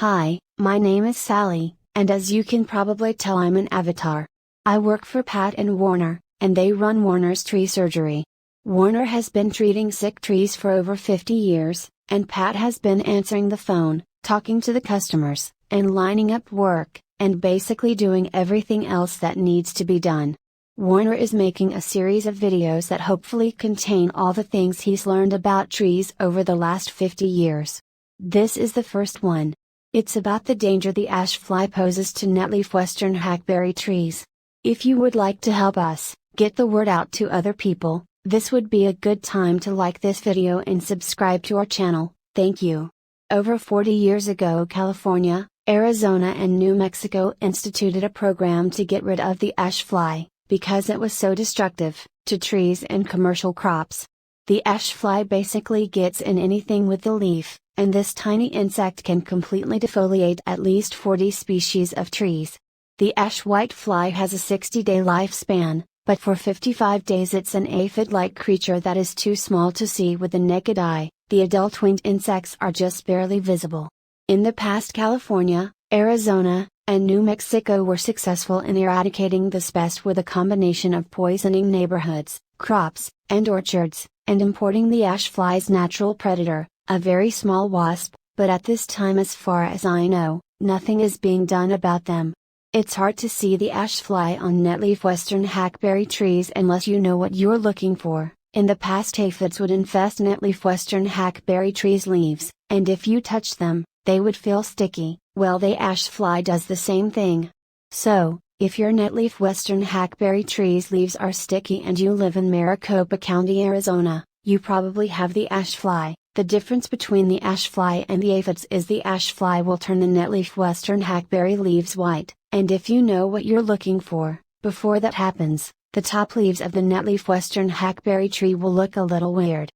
Hi, my name is Sally, and as you can probably tell, I'm an avatar. I work for Pat and Warner, and they run Warner's tree surgery. Warner has been treating sick trees for over 50 years, and Pat has been answering the phone, talking to the customers, and lining up work, and basically doing everything else that needs to be done. Warner is making a series of videos that hopefully contain all the things he's learned about trees over the last 50 years. This is the first one. It's about the danger the ash fly poses to Netleaf Western Hackberry trees. If you would like to help us get the word out to other people, this would be a good time to like this video and subscribe to our channel. Thank you. Over 40 years ago, California, Arizona and New Mexico instituted a program to get rid of the ash fly, because it was so destructive to trees and commercial crops. The ash fly basically gets in anything with the leaf, and this tiny insect can completely defoliate at least 40 species of trees. The ash whitefly has a 60-day lifespan, but for 55 days it's an aphid-like creature that is too small to see with the naked eye. The adult winged insects are just barely visible. In the past, California, Arizona, and New Mexico were successful in eradicating this pest with a combination of poisoning neighborhoods, crops, and orchards, and importing the ash fly's natural predator, a very small wasp, but at this time, as far as I know, nothing is being done about them. It's hard to see the ash fly on Netleaf Western Hackberry trees unless you know what you're looking for. In the past, aphids would infest Netleaf Western Hackberry trees' leaves, and if you touch them, they would feel sticky. Well, the ash fly does the same thing. So, if your Netleaf Western Hackberry tree's leaves are sticky and you live in Maricopa County, Arizona, you probably have the ash fly. The difference between the ash fly and the aphids is the ash fly will turn the Netleaf Western Hackberry leaves white, and if you know what you're looking for, before that happens, the top leaves of the Netleaf Western Hackberry tree will look a little weird.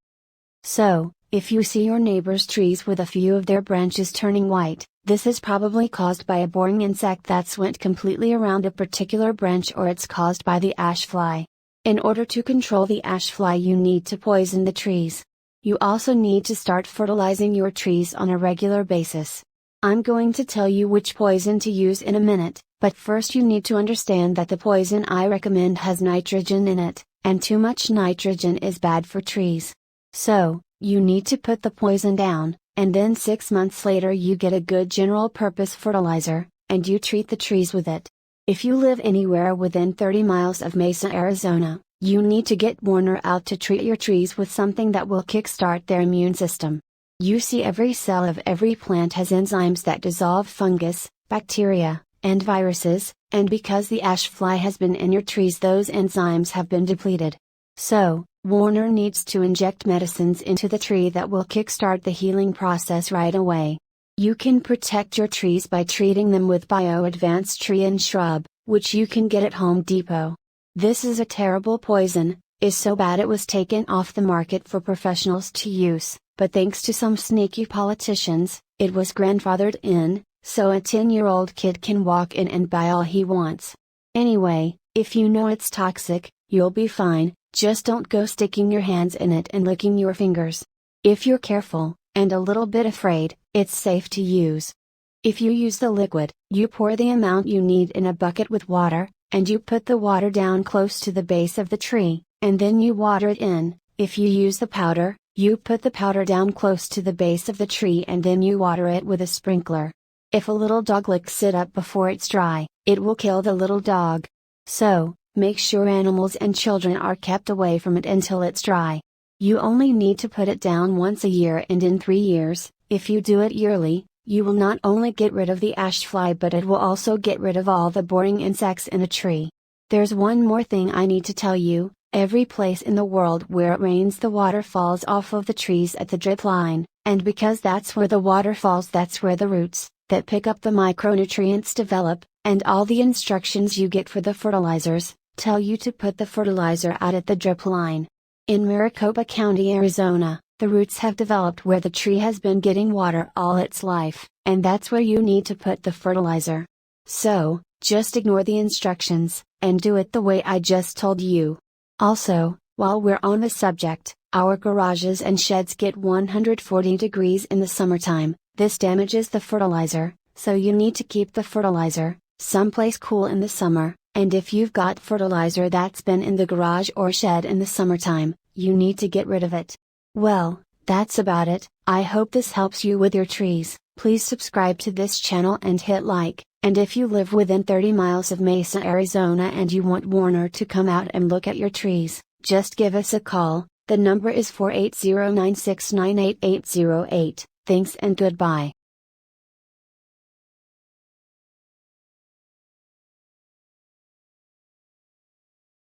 So, if you see your neighbor's trees with a few of their branches turning white, this is probably caused by a boring insect that's went completely around a particular branch, or it's caused by the ash fly. In order to control the ash fly, you need to poison the trees. You also need to start fertilizing your trees on a regular basis. I'm going to tell you which poison to use in a minute, but first you need to understand that the poison I recommend has nitrogen in it, and too much nitrogen is bad for trees. So, you need to put the poison down, and then 6 months later you get a good general purpose fertilizer, and you treat the trees with it. If you live anywhere within 30 miles of Mesa, Arizona, you need to get Warner out to treat your trees with something that will kickstart their immune system. You see, every cell of every plant has enzymes that dissolve fungus, bacteria, and viruses, and because the ash fly has been in your trees, those enzymes have been depleted. So, Warner needs to inject medicines into the tree that will kickstart the healing process right away. You can protect your trees by treating them with Bio Advanced Tree and Shrub, which you can get at Home Depot. This is a terrible poison, is so bad it was taken off the market for professionals to use, but thanks to some sneaky politicians, it was grandfathered in, so a 10-year-old kid can walk in and buy all he wants. Anyway, if you know it's toxic, you'll be fine, just don't go sticking your hands in it and licking your fingers. If you're careful, and a little bit afraid, it's safe to use. If you use the liquid, you pour the amount you need in a bucket with water, and you put the water down close to the base of the tree, and then you water it in. If you use the powder, you put the powder down close to the base of the tree and then you water it with a sprinkler. If a little dog licks it up before it's dry, it will kill the little dog. So, make sure animals and children are kept away from it until it's dry. You only need to put it down once a year, and in 3 years, if you do it yearly, you will not only get rid of the ash fly, but it will also get rid of all the boring insects in a tree. There's one more thing I need to tell you. Every place in the world where it rains, the water falls off of the trees at the drip line, and because that's where the water falls, that's where the roots, that pick up the micronutrients, develop, and all the instructions you get for the fertilizers, tell you to put the fertilizer out at the drip line. In Maricopa County, Arizona, the roots have developed where the tree has been getting water all its life, and that's where you need to put the fertilizer. So, just ignore the instructions, and do it the way I just told you. Also, while we're on the subject, our garages and sheds get 140 degrees in the summertime. This damages the fertilizer, so you need to keep the fertilizer someplace cool in the summer, and if you've got fertilizer that's been in the garage or shed in the summertime, you need to get rid of it. Well, that's about it. I hope this helps you with your trees. Please subscribe to this channel and hit like, and if you live within 30 miles of Mesa, Arizona and you want Warner to come out and look at your trees, just give us a call. The number is 480-969-8808. Thanks and goodbye.